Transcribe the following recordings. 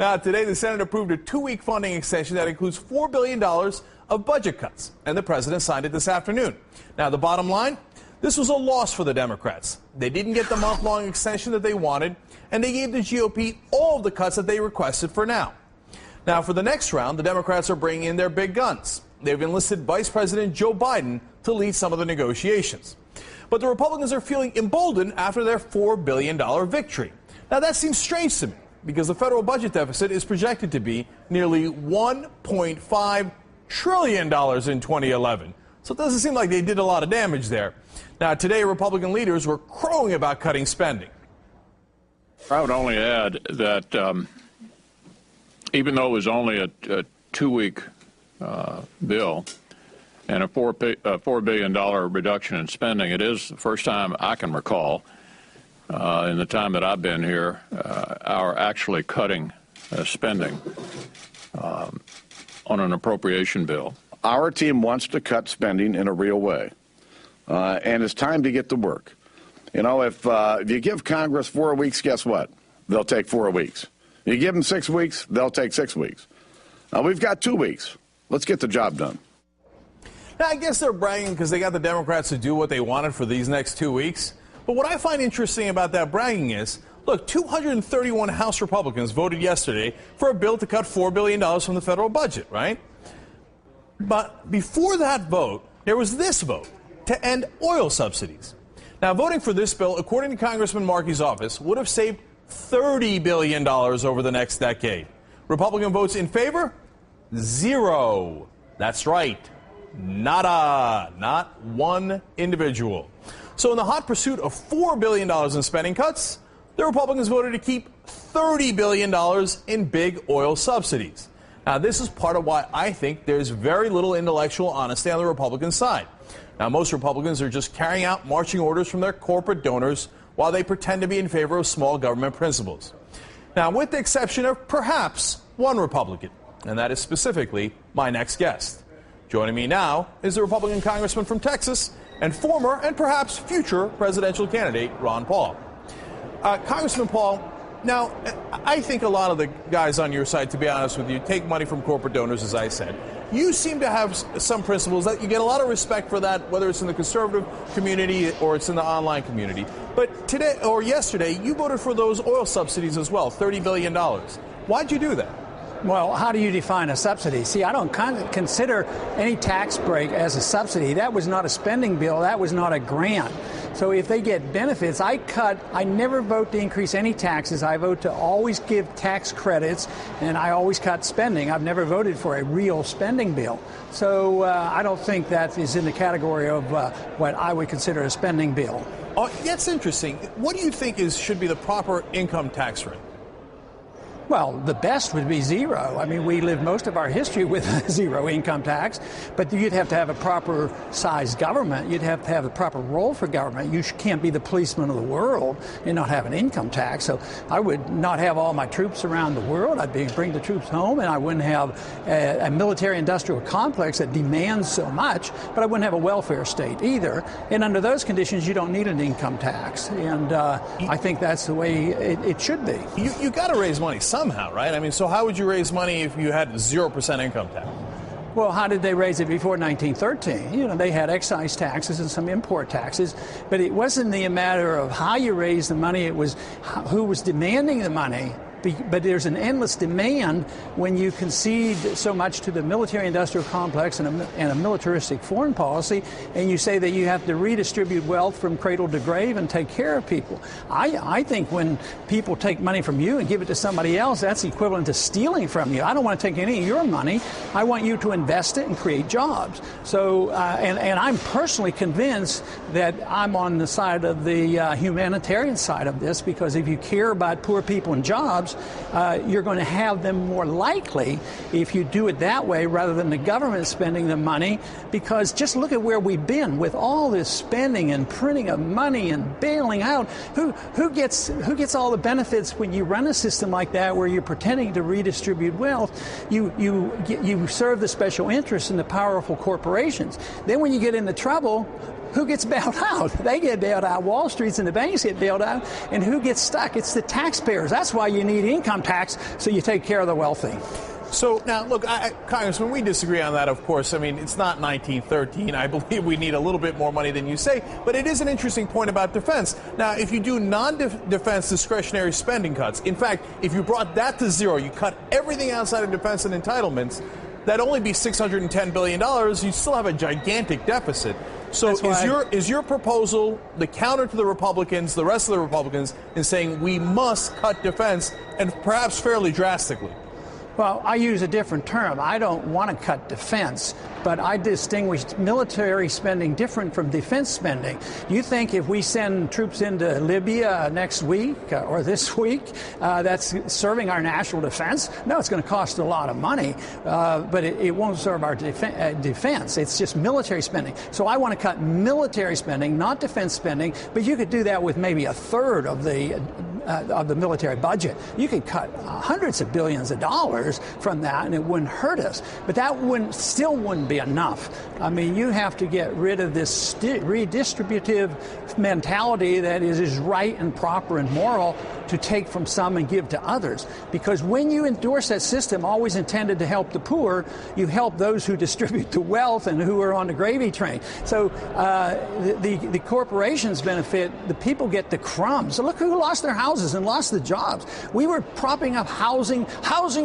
Now, today, the Senate approved a 2-week funding extension that includes $4 billion of budget cuts, and the president signed it this afternoon. Now, the bottom line, this was a loss for the Democrats. They didn't get the month-long extension that they wanted, and they gave the GOP all of the cuts that they requested for now. Now, for the next round, the Democrats are bringing in their big guns. They've enlisted Vice President Joe Biden to lead some of the negotiations. But the Republicans are feeling emboldened after their $4 billion victory. Now, that seems strange to me, because the federal budget deficit is projected to be nearly $1.5 trillion in 2011. So it doesn't seem like they did a lot of damage there. Now, today, Republican leaders were crowing about cutting spending. I would only add that even though it was only a 2-week bill and a $4 billion reduction in spending, it is the first time I can recall in the time that I've been here, our actually cutting spending on an appropriation bill. Our team wants to cut spending in a real way, and it's time to get to work. You know, if you give Congress 4 weeks, guess what? They'll take 4 weeks. You give them 6 weeks, they'll take 6 weeks. We've got 2 weeks. Let's get the job done. Now, I guess they're bragging because they got the Democrats to do what they wanted for these next 2 weeks. But what I find interesting about that bragging is, look, 231 House Republicans voted yesterday for a bill to cut $4 billion from the federal budget, right? But before that vote, there was this vote to end oil subsidies. Now, voting for this bill, according to Congressman Markey's office, would have saved $30 billion over the next decade. Republican votes in favor? 0. That's right. Nada. Not one individual. So in the hot pursuit of $4 billion in spending cuts, the Republicans voted to keep $30 billion in big oil subsidies. Now, this is part of why I think there's very little intellectual honesty on the Republican side. Now, most Republicans are just carrying out marching orders from their corporate donors while they pretend to be in favor of small government principles. Now, with the exception of perhaps one Republican, and that is specifically my next guest. Joining me now is the Republican congressman from Texas and former and perhaps future presidential candidate Ron Paul. Congressman Paul, now, I think a lot of the guys on your side, to be honest with you, take money from corporate donors, as I said. You seem to have some principles that you get a lot of respect for that, whether it's in the conservative community or it's in the online community. But today or yesterday, you voted for those oil subsidies as well, $30 billion. Why'd you do that? Well, how do you define a subsidy? See, I don't consider any tax break as a subsidy. That was not a spending bill. That was not a grant. So if they get benefits, I never vote to increase any taxes. I vote to always give tax credits, and I always cut spending. I've never voted for a real spending bill. So I don't think that is in the category of what I would consider a spending bill. Oh, that's interesting. What do you think should be the proper income tax rate? Well, the best would be 0. I mean, we lived most of our history with 0 income tax, but you'd have to have a proper sized government. You'd have to have a proper role for government. You can't be the policeman of the world and not have an income tax. So I would not have all my troops around the world. I'd bring the troops home, and I wouldn't have a military-industrial complex that demands so much, but I wouldn't have a welfare state either. And under those conditions, you don't need an income tax. And I think that's the way it should be. You got to raise money somehow, right? I mean, so how would you raise money if you had 0% income tax? Well, how did they raise it before 1913? You know, they had excise taxes and some import taxes, but it wasn't the matter of how you raised the money, it was who was demanding the money. But there's an endless demand when you concede so much to the military-industrial complex and a militaristic foreign policy, and you say that you have to redistribute wealth from cradle to grave and take care of people. I think when people take money from you and give it to somebody else, that's equivalent to stealing from you. I don't want to take any of your money. I want you to invest it and create jobs. So, and I'm personally convinced that I'm on the side of the humanitarian side of this, because if you care about poor people and jobs, you're going to have them more likely if you do it that way rather than the government spending the money. Because just look at where we've been with all this spending and printing of money and bailing out. Who gets all the benefits when you run a system like that where you're pretending to redistribute wealth? You serve the special interests and the powerful corporations. Then when you get into trouble, who gets bailed out? They get bailed out. Wall Street's and the banks get bailed out. And who gets stuck? It's the taxpayers. That's why you need income tax, so you take care of the wealthy. So now, look, Congressman, we disagree on that, of course. I mean, it's not 1913. I believe we need a little bit more money than you say. But it is an interesting point about defense. Now, if you do non-defense discretionary spending cuts, in fact, if you brought that to zero, you cut everything outside of defense and entitlements, that'd only be $610 billion. You still have a gigantic deficit. So is your proposal the counter to the Republicans, the rest of the Republicans, in saying we must cut defense, and perhaps fairly drastically? Well, I use a different term. I don't want to cut defense, but I distinguish military spending different from defense spending. You think if we send troops into Libya next week or this week, that's serving our national defense? No, it's going to cost a lot of money, but it won't serve our defense. It's just military spending. So I want to cut military spending, not defense spending, but you could do that with maybe a third of the military budget. You could cut hundreds of billions of dollars from that, and it wouldn't hurt us. But that still wouldn't be enough. I mean, you have to get rid of this redistributive mentality that is right and proper and moral to take from some and give to others. Because when you endorse that system, always intended to help the poor, you help those who distribute the wealth and who are on the gravy train. So the corporations benefit, the people get the crumbs. So look who lost their houses and lost the jobs. We were propping up housing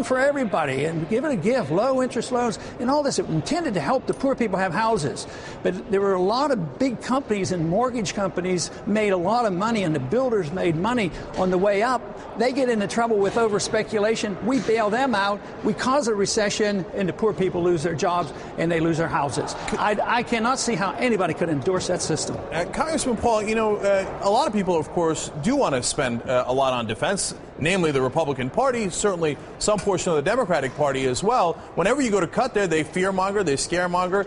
for everybody and give it a gift, low interest loans and all this. It intended to help the poor people have houses. But there were a lot of big companies and mortgage companies made a lot of money, and the builders made money on the way up. They get into trouble with over speculation. We bail them out. We cause a recession, and the poor people lose their jobs and they lose their houses. I cannot see how anybody could endorse that system. Congressman Paul, you know, a lot of people, of course, do want to spend a lot on defense, namely the Republican Party, certainly some portion of the Democratic Party as well. Whenever you go to cut there, they fearmonger, they scaremonger.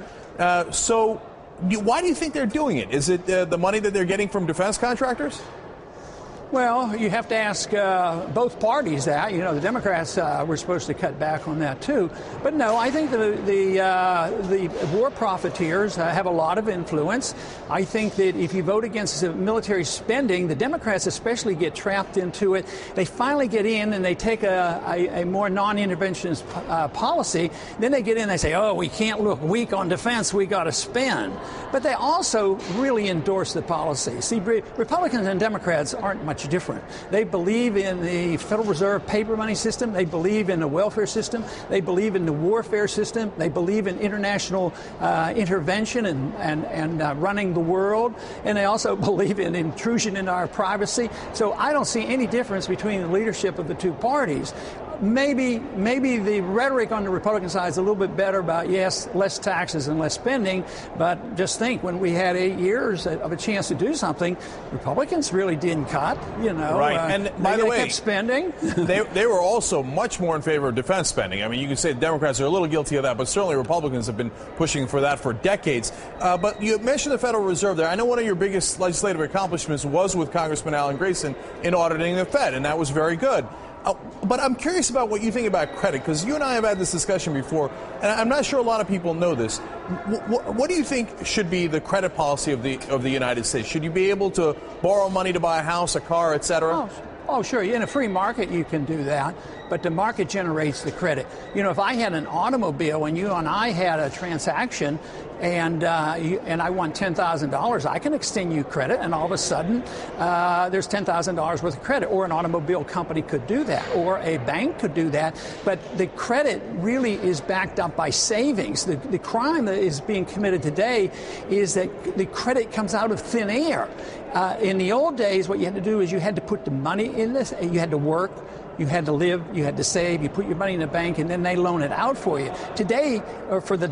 So why do you think they're doing it? Is it the money that they're getting from defense contractors? Well, you have to ask both parties that. You know, the Democrats were supposed to cut back on that too. But no, I think the war profiteers have a lot of influence. I think that if you vote against military spending, the Democrats especially get trapped into it. They finally get in and they take a more non-interventionist policy. Then they get in and they say, oh, we can't look weak on defense, we got to spend. But they also really endorse the policy. See, Republicans and Democrats aren't much different. They believe in the Federal Reserve paper money system. They believe in the welfare system. They believe in the warfare system. They believe in international intervention and running the world. And they also believe in intrusion into our privacy. So I don't see any difference between the leadership of the two parties. Maybe the rhetoric on the Republican side is a little bit better about, yes, less taxes and less spending, but just think, when we had 8 years of a chance to do something, Republicans really didn't cut, you know. Right, and by the way, kept spending. they were also much more in favor of defense spending. I mean, you can say the Democrats are a little guilty of that, but certainly Republicans have been pushing for that for decades. But you mentioned the Federal Reserve there. I know one of your biggest legislative accomplishments was with Congressman Alan Grayson in auditing the Fed, and that was very good. But I'm curious about what you think about credit, because you and I have had this discussion before, and I'm not sure a lot of people know this. What do you think should be the credit policy of the United States? Should you be able to borrow money to buy a house, a car, et cetera? Oh, sure. In a free market, you can do that, but the market generates the credit. You know, if I had an automobile and you and I had a transaction and I want $10,000, I can extend you credit, and all of a sudden there's $10,000 worth of credit. Or an automobile company could do that, or a bank could do that. But the credit really is backed up by savings. The crime that is being committed today is that the credit comes out of thin air. In the old days, what you had to do is you had to put the money in this, you had to work, you had to live, you had to save, you put your money in the bank, and then they loan it out for you. Today, or for the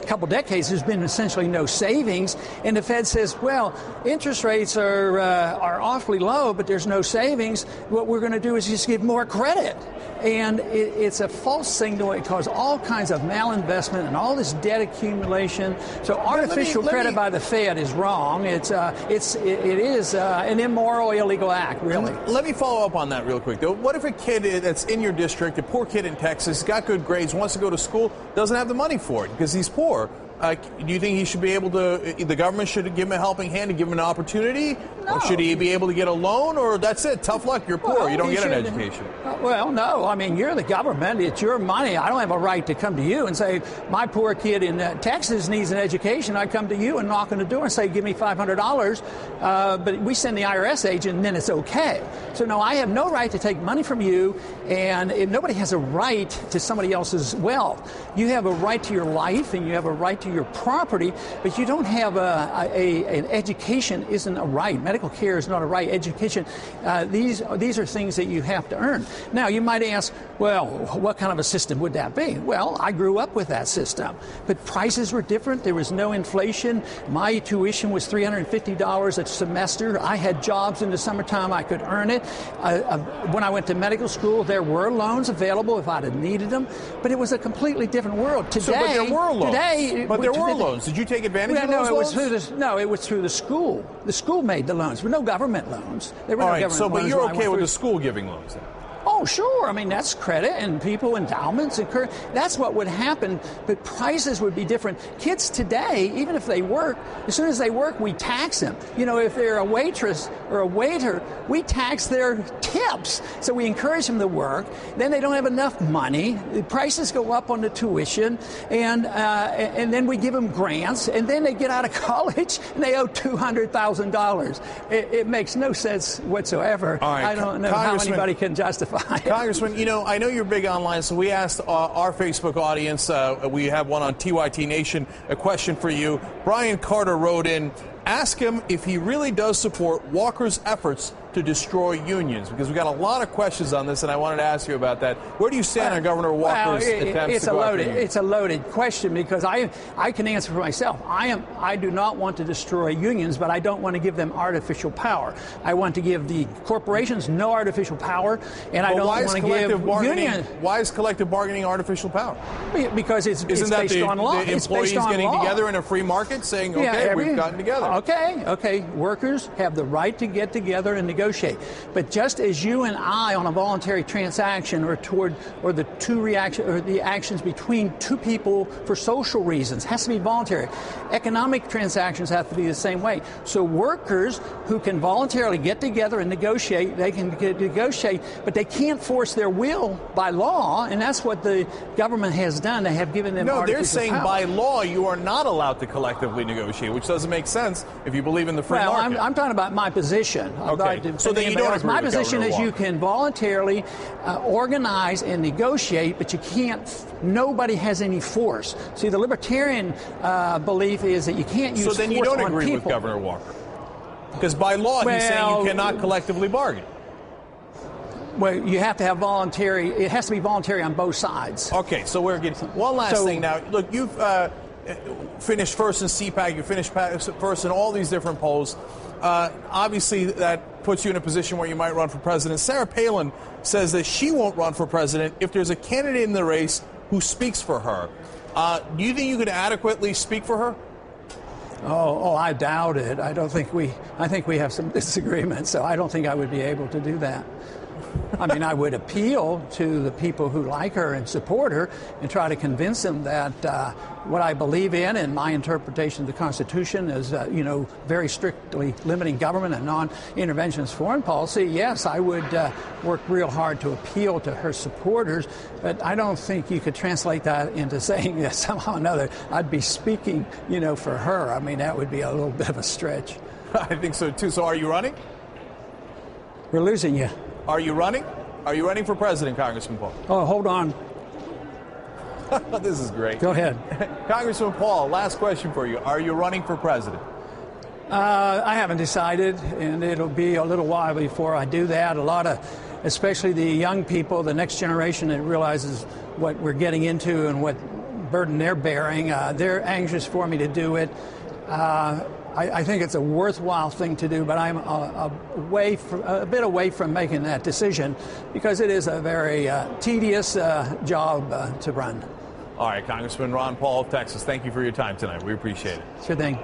couple decades, there's been essentially no savings, and the Fed says, well, interest rates are awfully low, but there's no savings. What we're going to do is just give more credit. And it's a false signal. It causes all kinds of malinvestment and all this debt accumulation. So artificial credit by the Fed is wrong. It is an immoral, illegal act, really. Let me follow up on that real quick, though. What if a kid that's in your district, a poor kid in Texas, got good grades, wants to go to school, doesn't have the money for it because he's poor? Do you think he should be able to, the government should give him a helping hand and give him an opportunity? No. Or should he be able to get a loan? Or that's it, tough luck, you're poor, you don't get an education? Well, no. I mean, you're the government. It's your money. I don't have a right to come to you and say, my poor kid in Texas needs an education. I come to you and knock on the door and say, give me $500. But we send the IRS agent and then it's okay. So, no, I have no right to take money from you. And nobody has a right to somebody else's wealth. You have a right to your life and you have a right to your property, but you don't have an education isn't a right. Medical care is not a right. Education, these are things that you have to earn. Now, you might ask, well, what kind of a system would that be? Well, I grew up with that system, but prices were different. There was no inflation. My tuition was $350 a semester. I had jobs in the summertime. I could earn it. When I went to medical school, there were loans available if I'd have needed them, but it was a completely different world. Today, but there were loans. But there were loans. Did you take advantage of those loans? It was through the school. The school made the loans. There were no government loans. There were no government loans. But you're okay with the school giving loans then? Oh, sure. I mean, that's credit and people, endowments, and that's what would happen. But prices would be different. Kids today, even if they work, as soon as they work, we tax them. You know, if they're a waitress or a waiter, we tax their tips. So we encourage them to work. Then they don't have enough money. The prices go up on the tuition, and then we give them grants, and then they get out of college and they owe $200,000. It makes no sense whatsoever. All right. I don't know how anybody can justify. Congressman, you know, I know you're big online, so we asked our Facebook audience, we have one on TYT Nation, a question for you. Brian Carter wrote in, ask him if he really does support Walker's efforts to destroy unions, because we've got a lot of questions on this, and I wanted to ask you about that. Where do you stand on Governor Walker's attempts to go after unions? It's a loaded question, because I can answer for myself. I do not want to destroy unions, but I don't want to give them artificial power. I want to give the corporations no artificial power, and I don't want to give unions. Why is collective bargaining artificial power? Because it's based on law. The employees getting together in a free market saying, okay, we've gotten together. Okay. Workers have the right to get together and negotiate. But just as you and I on a voluntary transaction or the actions between two people for social reasons has to be voluntary. Economic transactions have to be the same way. So workers who can voluntarily get together and negotiate, they can negotiate, but they can't force their will by law, and that's what the government has done. They have given them artificial they're saying power. by law you are not allowed to collectively negotiate, which doesn't make sense if you believe in the free market. I'm talking about my position. Okay. So then you don't agree My with position Governor is Walker. you can voluntarily organize and negotiate, but you can't. Nobody has any force. See, the libertarian belief is that you can't use force on people. So then you don't agree with Governor Walker, because by law he's saying you cannot collectively bargain. Well, you have to have voluntary. It has to be voluntary on both sides. Okay, so we're getting one last thing now. Look, you've finished first in CPAC. You finished first in all these different polls. Obviously, that puts you in a position where you might run for president. Sarah Palin says that she won't run for president if there's a candidate in the race who speaks for her. Do you think you could adequately speak for her? Oh, I doubt it. I think we have some disagreements, so I don't think I would be able to do that. I mean, I would appeal to the people who like her and support her and try to convince them that what I believe in and my interpretation of the Constitution is, very strictly limiting government and non-interventionist foreign policy. Yes, I would work real hard to appeal to her supporters, but I don't think you could translate that into saying that somehow or another I'd be speaking, for her. I mean, that would be a little bit of a stretch. I think so, too. So are you running? We're losing you. Are you running? Are you running for president, Congressman Paul? Oh, hold on. This is great. Go ahead. Congressman Paul, last question for you. Are you running for president? I haven't decided, and it'll be a little while before I do that. A lot of, especially the young people, the next generation that realizes what we're getting into and what burden they're bearing, they're anxious for me to do it. I think it's a worthwhile thing to do, but I'm a bit away from making that decision because it is a very tedious job to run. All right, Congressman Ron Paul of Texas, thank you for your time tonight. We appreciate it. Sure thing.